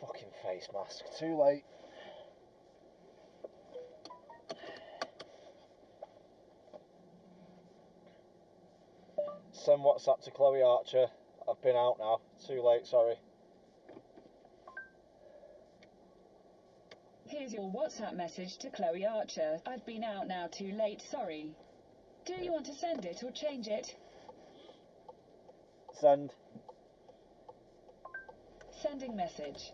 fucking face mask. Too late. Send WhatsApp to Chloe Archer. I've been out now. Too late, sorry. Here's your WhatsApp message to Chloe Archer. I've been out now, too late, sorry. Do you want to send it or change it? Send. Sending message.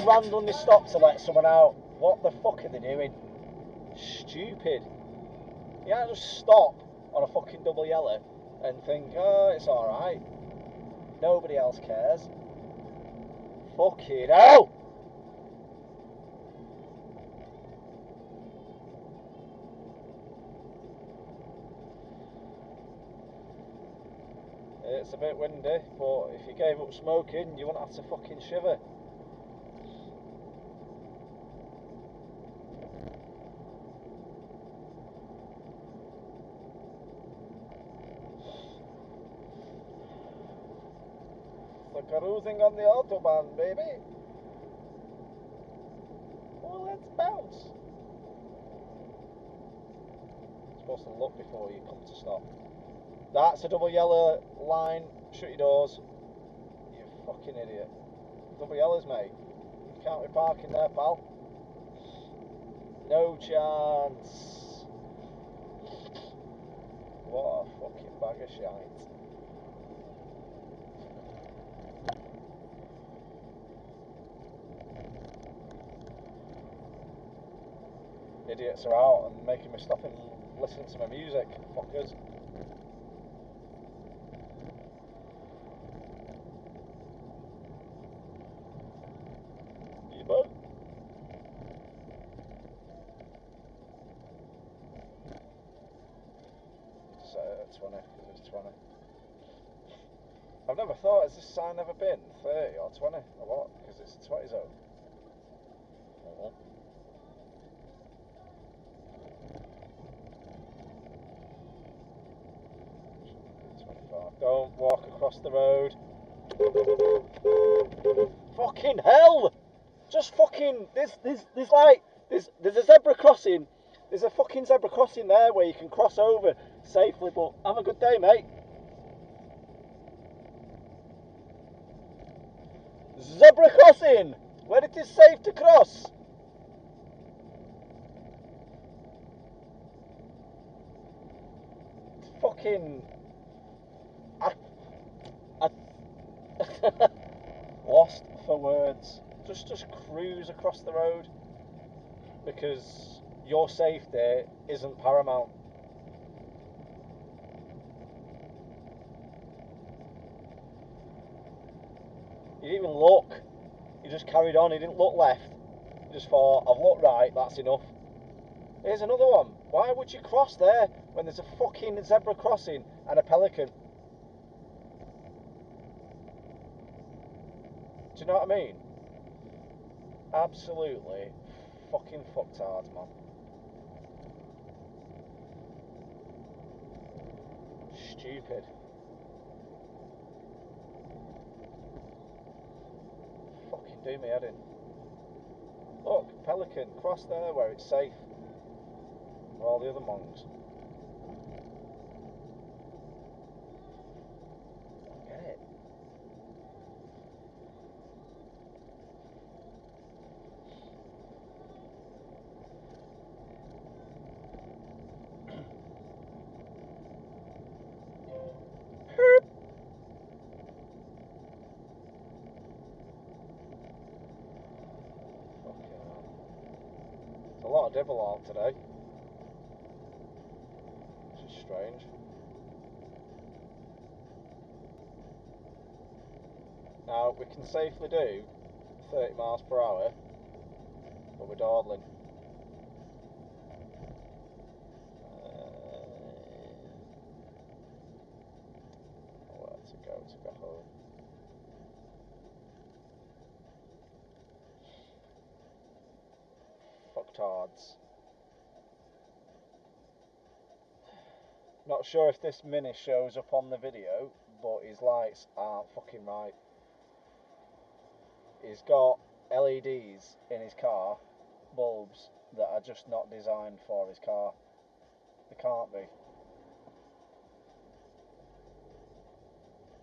Randomly stop to let someone out. What the fuck are they doing? Stupid. You can't just stop on a fucking double yellow and think, oh, it's alright. Nobody else cares. Fucking hell! It's a bit windy, but if you gave up smoking, you wouldn't have to fucking shiver. The cruising on the Autobahn, baby. Oh, let's bounce. You're supposed to look before you come to stop. That's a double yellow line. Shut your doors. You fucking idiot. Double yellows, mate. You can't be parking there, pal. No chance. What a fucking bag of shite. Idiots are out and making me stop and listen to my music. Fuckers. You bug? 20, because it's 20. I've never thought, has this sign ever been 30 or 20 or what? Because it's a 20 zone. Oh. Don't walk across the road. Fucking hell! Just fucking there's a zebra crossing. There's a fucking zebra crossing there where you can cross over safely, but have a good day, mate. Zebra crossing where it is safe to cross. Fucking lost for words. Just cruise across the road because your safety isn't paramount. You didn't even look. You just carried on. You didn't look left. You just thought, I've looked right. That's enough. Here's another one. Why would you cross there when there's a fucking zebra crossing and a pelican? Do you know what I mean? Absolutely fucking fucktards, man. Stupid. Fucking do me head in. Look, Pelican, cross there where it's safe. For all the other mongs. Get it? Fucking hell. There's a lot of dibble out today. Which is strange. Now, we can safely do 30 miles per hour, but we're dawdling. Where to go home. Fucktards. Not sure if this Mini shows up on the video, but his lights aren't fucking right. He's got LEDs in his car, bulbs, that are just not designed for his car. They can't be.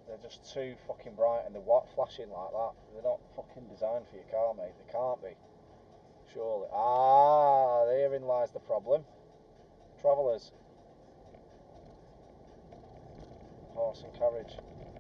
They're just too fucking bright and they're flashing like that. They're not fucking designed for your car, mate. They can't be. Surely. Ah, therein lies the problem. Travellers. Horse and carriage.